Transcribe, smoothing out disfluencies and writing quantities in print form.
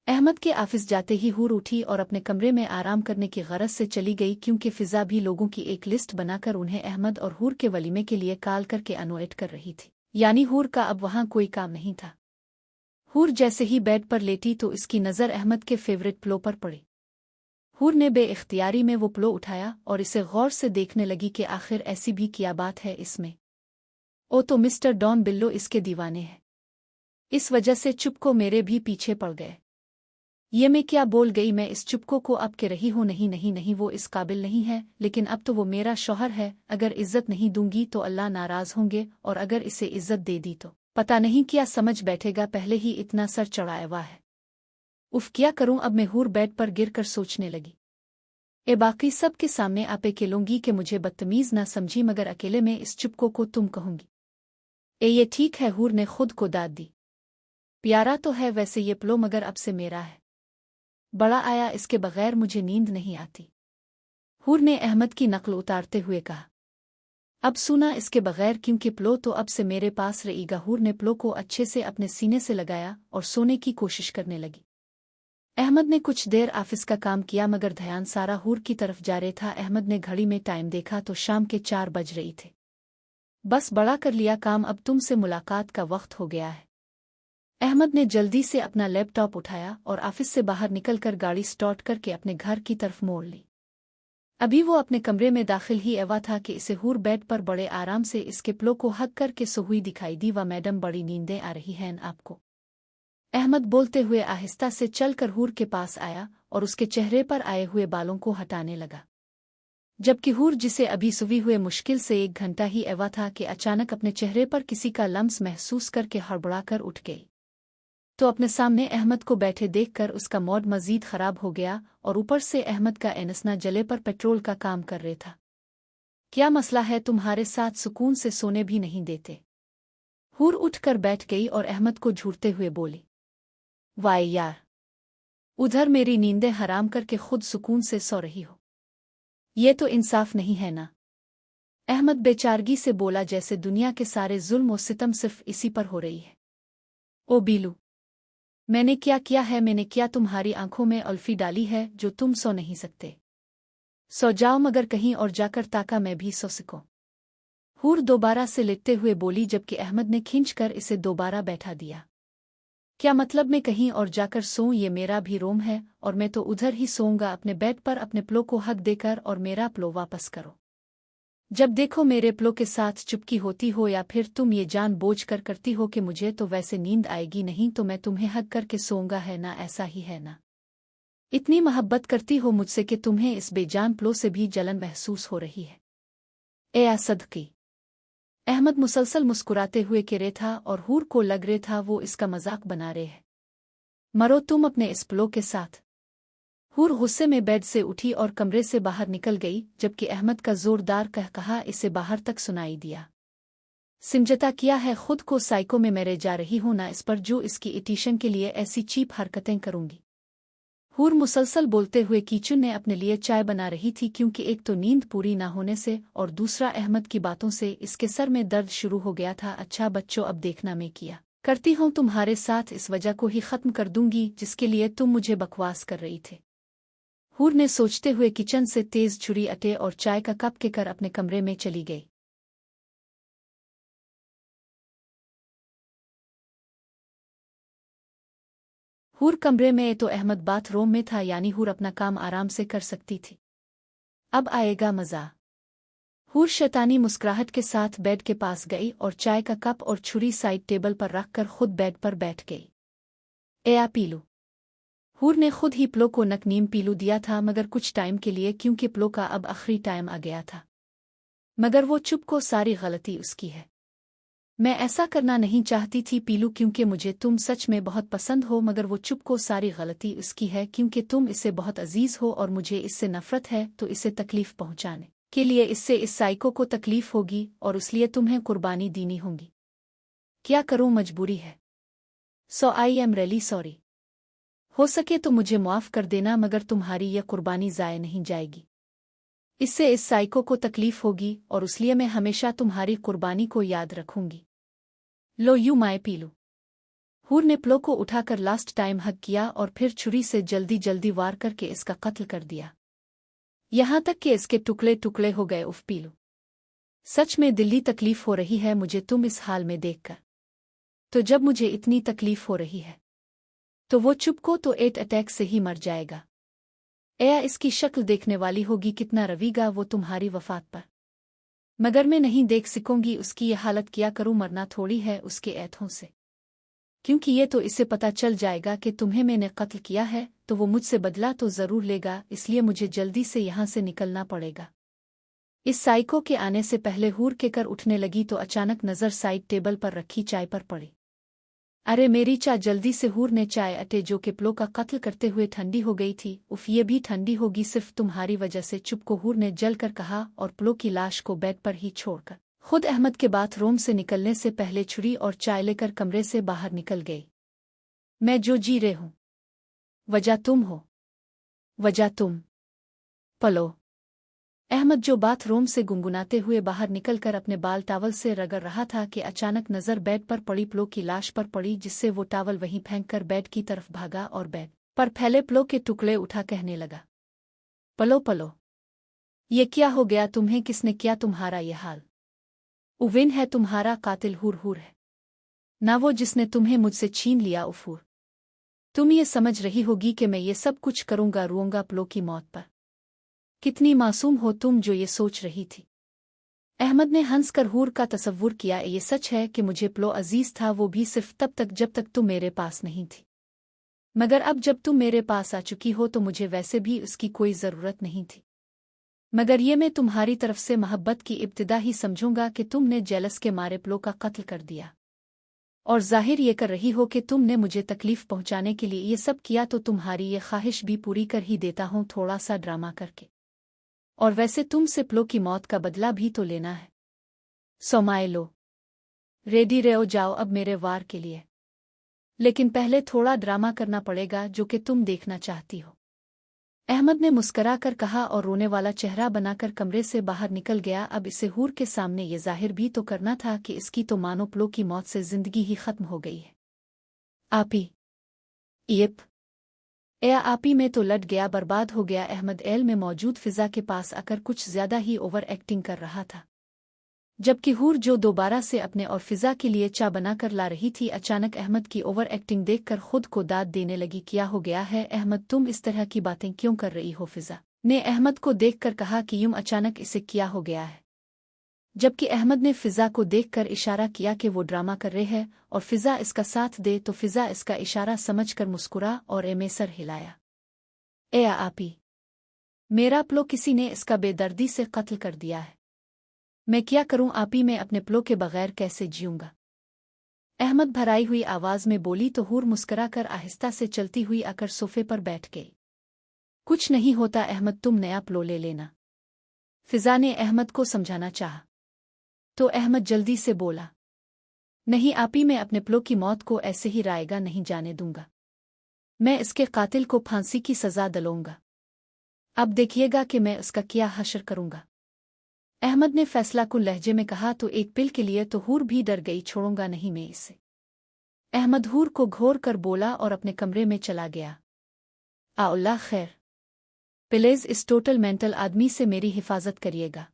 अहमद के ऑफिस जाते ही हूर उठी और अपने कमरे में आराम करने की गरज से चली गई, क्योंकि फिजा भी लोगों की एक लिस्ट बनाकर उन्हें अहमद और हूर के वलीमे के लिए कॉल करके अनोएट कर रही थी। यानी हूर का अब वहां कोई काम नहीं था। हूर जैसे ही बेड पर लेटी तो इसकी नज़र अहमद के फेवरेट प्लो पर पड़ी। हूर ने बेइख्तियारी में वो प्लो उठाया और इसे गौर से देखने लगी कि आखिर ऐसी भी क्या बात है इसमें। ओ तो मिस्टर डॉन बिल्लो इसके दीवाने हैं, इस वजह से चुपको मेरे भी पीछे पड़ गए। ये मैं क्या बोल गई, मैं इस चुपको को अब के रही हूँ। नहीं नहीं नहीं, वो इस काबिल नहीं है, लेकिन अब तो वो मेरा शौहर है। अगर इज्जत नहीं दूंगी तो अल्लाह नाराज होंगे, और अगर इसे इज्जत दे दी तो पता नहीं क्या समझ बैठेगा। पहले ही इतना सर चढ़ाया हुआ है। उफ, क्या करूं अब मैं। हूर बेड पर गिर कर सोचने लगी। बाकी सब के सामने आपे कहूंगी कि मुझे बदतमीज ना समझी, मगर अकेले में इस चुपको को तुम कहूंगी। ये ठीक है, हूर ने खुद को दाद दी। प्यारा तो है वैसे ये प्लो, मगर अब से मेरा है। बड़ा आया, इसके बगैर मुझे नींद नहीं आती। हूर ने अहमद की नकल उतारते हुए कहा। अब सुना इसके बगैर, क्योंकि प्लो तो अब से मेरे पास रहेगा। हूर ने प्लो को अच्छे से अपने सीने से लगाया और सोने की कोशिश करने लगी। अहमद ने कुछ देर ऑफिस का काम किया, मगर ध्यान सारा हूर की तरफ जा रहा था। अहमद ने घड़ी में टाइम देखा तो शाम के 4 बज रही थे। बस बड़ा कर लिया काम, अब तुमसे मुलाकात का वक्त हो गया है। अहमद ने जल्दी से अपना लैपटॉप उठाया और ऑफिस से बाहर निकलकर गाड़ी स्टार्ट करके अपने घर की तरफ मोड़ ली। अभी वो अपने कमरे में दाखिल ही एवा था कि इसे हूर बेड पर बड़े आराम से इसके प्लो को हक करके सोई दिखाई दी। वाह मैडम, बड़ी नींदें आ रही हैं आपको। अहमद बोलते हुए आहिस्ता से चलकर हूर के पास आया और उसके चेहरे पर आए हुए बालों को हटाने लगा। जबकि हूर, जिसे अभी सुबह हुए मुश्किल से 1 घंटा ही एवा था, कि अचानक अपने चेहरे पर किसी का लम्स महसूस करके हड़बड़ाकर उठ गई। तो अपने सामने अहमद को बैठे देखकर उसका मूड मजीद खराब हो गया, और ऊपर से अहमद का एनसना जले पर पेट्रोल का काम कर रहा था। क्या मसला है, तुम्हारे साथ सुकून से सोने भी नहीं देते? हूर उठकर बैठ गई और अहमद को झूरते हुए बोली। वाह यार, उधर मेरी नींदें हराम करके खुद सुकून से सो रही हो, ये तो इंसाफ नहीं है ना। अहमद बेचारगी से बोला, जैसे दुनिया के सारे जुल्म और सितम सिर्फ इसी पर हो रही है। ओ बीलू, मैंने क्या किया है? मैंने क्या तुम्हारी आंखों में अल्फी डाली है जो तुम सो नहीं सकते? सो जाओ, मगर कहीं और जाकर ताका मैं भी सो सकूं। हूर दोबारा से लेटते हुए बोली, जबकि अहमद ने खींचकर इसे दोबारा बैठा दिया। क्या मतलब मैं कहीं और जाकर सोऊं? ये मेरा भी रोम है और मैं तो उधर ही सोऊंगा, अपने बेड पर अपने प्लो को हक देकर, और मेरा प्लो वापस करो। जब देखो मेरे प्लो के साथ चुपकी होती हो, या फिर तुम ये जान बोझ कर करती हो कि मुझे तो वैसे नींद आएगी नहीं तो मैं तुम्हें हक करके सोऊंगा, है ना? ऐसा ही है ना? इतनी मोहब्बत करती हो मुझसे कि तुम्हें इस बेजान प्लो से भी जलन महसूस हो रही है। ए सदकी। अहमद मुसलसल मुस्कुराते हुए कह रहे था, और हूर को लग रहे था वो इसका मजाक बना रहे हैं। मरो तुम अपने इस प्लो के साथ। हूर गुस्से में बेड से उठी और कमरे से बाहर निकल गई, जबकि अहमद का जोरदार कहकहा इसे बाहर तक सुनाई दिया। सिमजता किया है खुद को साइको में मेरे जा रही हूं ना, इस पर जो इसकी इटिशन के लिए ऐसी चीप हरकतें करूंगी। हूर मुसलसल बोलते हुए किचन में अपने लिए चाय बना रही थी, क्योंकि एक तो नींद पूरी ना होने से और दूसरा अहमद की बातों से इसके सर में दर्द शुरू हो गया था। अच्छा बच्चों, अब देखना मैं किया करती हूं तुम्हारे साथ, इस वजह को ही खत्म कर दूंगी जिसके लिए तुम मुझे बकवास कर रही थे। हूर ने सोचते हुए किचन से तेज छुरी अटे और चाय का कप के कर अपने कमरे में चली गई। हूर कमरे में तो अहमद बाथरूम में था, यानी हूर अपना काम आराम से कर सकती थी। अब आएगा मजा। हूर शैतानी मुस्कुराहट के साथ बेड के पास गई और चाय का कप और छुरी साइड टेबल पर रखकर खुद बेड पर बैठ गई। ए पीलू। हूर ने खुद ही प्लो को नकनीम पीलू दिया था, मगर कुछ टाइम के लिए, क्योंकि प्लो का अब आखिरी टाइम आ गया था। मगर वो चुप को सारी गलती उसकी है। मैं ऐसा करना नहीं चाहती थी पीलू, क्योंकि मुझे तुम सच में बहुत पसंद हो, मगर वो चुप को सारी गलती उसकी है, क्योंकि तुम इससे बहुत अजीज हो और मुझे इससे नफरत है। तो इसे तकलीफ पहुंचाने के लिए इससे इस साइको को तकलीफ होगी, और इसलिए तुम्हें कुर्बानी देनी होगी। क्या करूं, मजबूरी है। सो आई एम रियली सॉरी। हो सके तो मुझे माफ कर देना, मगर तुम्हारी यह कुर्बानी जाया नहीं जाएगी। इससे इस साइको को तकलीफ होगी, और इसलिए मैं हमेशा तुम्हारी कुर्बानी को याद रखूंगी। लो यू माय पीलू। हूर ने प्लो को उठाकर लास्ट टाइम हग किया और फिर छुरी से जल्दी जल्दी वार करके इसका कत्ल कर दिया, यहाँ तक कि इसके टुकड़े टुकड़े हो गए। उफ पीलू, सच में दिल्ली तकलीफ हो रही है मुझे तुम इस हाल में देखकर। तो जब मुझे इतनी तकलीफ हो रही है तो वो चुप को तो एट अटैक से ही मर जाएगा। एया इसकी शक्ल देखने वाली होगी, कितना रवीगा वो तुम्हारी वफात पर, मगर मैं नहीं देख सकूंगी उसकी ये हालत। किया करूं, मरना थोड़ी है उसके ऐथों से, क्योंकि ये तो इसे पता चल जाएगा कि तुम्हें मैंने कत्ल किया है तो वो मुझसे बदला तो जरूर लेगा, इसलिए मुझे जल्दी से यहाँ से निकलना पड़ेगा। इस साइको के आने से पहले हूर के कर उठने लगी तो अचानक नज़र साइड टेबल पर रखी चाय पर पड़ी। अरे मेरी चाय! जल्दी से हूर ने चाय अटे जो कि प्लो का कत्ल करते हुए ठंडी हो गई थी। उफ, ये भी ठंडी होगी सिर्फ तुम्हारी वजह से। चुप को हूर ने जल कर कहा और प्लो की लाश को बेड पर ही छोड़कर खुद अहमद के बाथरूम से निकलने से पहले छुरी और चाय लेकर कमरे से बाहर निकल गई। मैं जो जी रहे हूं वजह तुम हो, वजह तुम। पलो। अहमद जो बाथरूम से गुनगुनाते हुए बाहर निकलकर अपने बाल टावल से रगड़ रहा था कि अचानक नज़र बेड पर पड़ी प्लो की लाश पर पड़ी, जिससे वो टावल वहीं फेंककर बेड की तरफ भागा और बेड पर फैले प्लो के टुकड़े उठा कहने लगा, पलो पलो, ये क्या हो गया तुम्हें? किसने किया तुम्हारा ये हाल? उविन है तुम्हारा कातिल, हूर हूर है ना वो जिसने तुम्हें मुझसे छीन लिया। उफूर, तुम ये समझ रही होगी कि मैं ये सब कुछ करूंगा, रोऊंगा प्लो की मौत पर? कितनी मासूम हो तुम जो ये सोच रही थी। अहमद ने हंसकर हूर का तसव्वुर किया। ये सच है कि मुझे प्लो अजीज था, वो भी सिर्फ तब तक जब तक तुम मेरे पास नहीं थी, मगर अब जब तुम मेरे पास आ चुकी हो तो मुझे वैसे भी उसकी कोई ज़रूरत नहीं थी। मगर ये मैं तुम्हारी तरफ से मोहब्बत की इब्तिदा ही समझूंगा कि तुमने जेलस के मारे प्लो का कत्ल कर दिया, और जाहिर ये कर रही हो कि तुमने मुझे तकलीफ पहुंचाने के लिए ये सब किया, तो तुम्हारी ये ख्वाहिश भी पूरी कर ही देता हूं थोड़ा सा ड्रामा करके। और वैसे तुमसे प्लो की मौत का बदला भी तो लेना है। सोमाए लो, रेडी रहो, जाओ अब मेरे वार के लिए, लेकिन पहले थोड़ा ड्रामा करना पड़ेगा जो कि तुम देखना चाहती हो। अहमद ने मुस्करा कर कहा और रोने वाला चेहरा बनाकर कमरे से बाहर निकल गया। अब इसे हूर के सामने ये जाहिर भी तो करना था कि इसकी तो मानो प्लो की मौत से जिंदगी ही खत्म हो गई है। आपी, येप, एया आपी में तो लट गया, बर्बाद हो गया। अहमद एल में मौजूद फिजा के पास आकर कुछ ज्यादा ही ओवर एक्टिंग कर रहा था, जबकि हूर जो दोबारा से अपने और फिजा के लिए चा बनाकर ला रही थी, अचानक अहमद की ओवर एक्टिंग देखकर खुद को दाद देने लगी। क्या हो गया है अहमद, तुम इस तरह की बातें क्यों कर रही हो? फिजा ने अहमद को देखकर कहा कि यूं अचानक इसे क्या हो गया है, जबकि अहमद ने फिजा को देखकर इशारा किया कि वो ड्रामा कर रहे हैं और फिजा इसका साथ दे, तो फिजा इसका इशारा समझकर मुस्कुरा और एमे सर हिलाया। एया आपी, मेरा प्लो किसी ने इसका बेदर्दी से कत्ल कर दिया है, मैं क्या करूं आपी, मैं अपने प्लो के बगैर कैसे जीऊंगा? अहमद भराई हुई आवाज में बोली तो हूर मुस्कुराकर आहिस्ता से चलती हुई आकर सोफे पर बैठ गई। कुछ नहीं होता अहमद, तुम नया प्लो ले लेना। फिजा ने अहमद को समझाना चाहा तो अहमद जल्दी से बोला, नहीं आपी, मैं अपने प्लो की मौत को ऐसे ही रायगा नहीं जाने दूंगा, मैं इसके कातिल को फांसी की सजा दिलाऊंगा। अब देखिएगा कि मैं उसका क्या हशर करूंगा। अहमद ने फैसला कुन लहजे में कहा तो एक पिल के लिए तो हूर भी डर गई, छोड़ूंगा नहीं मैं इसे। अहमद हूर को घोर कर बोला और अपने कमरे में चला गया। अल्लाह खैर, प्लीज इस टोटल मेंटल आदमी से मेरी हिफाजत करिएगा।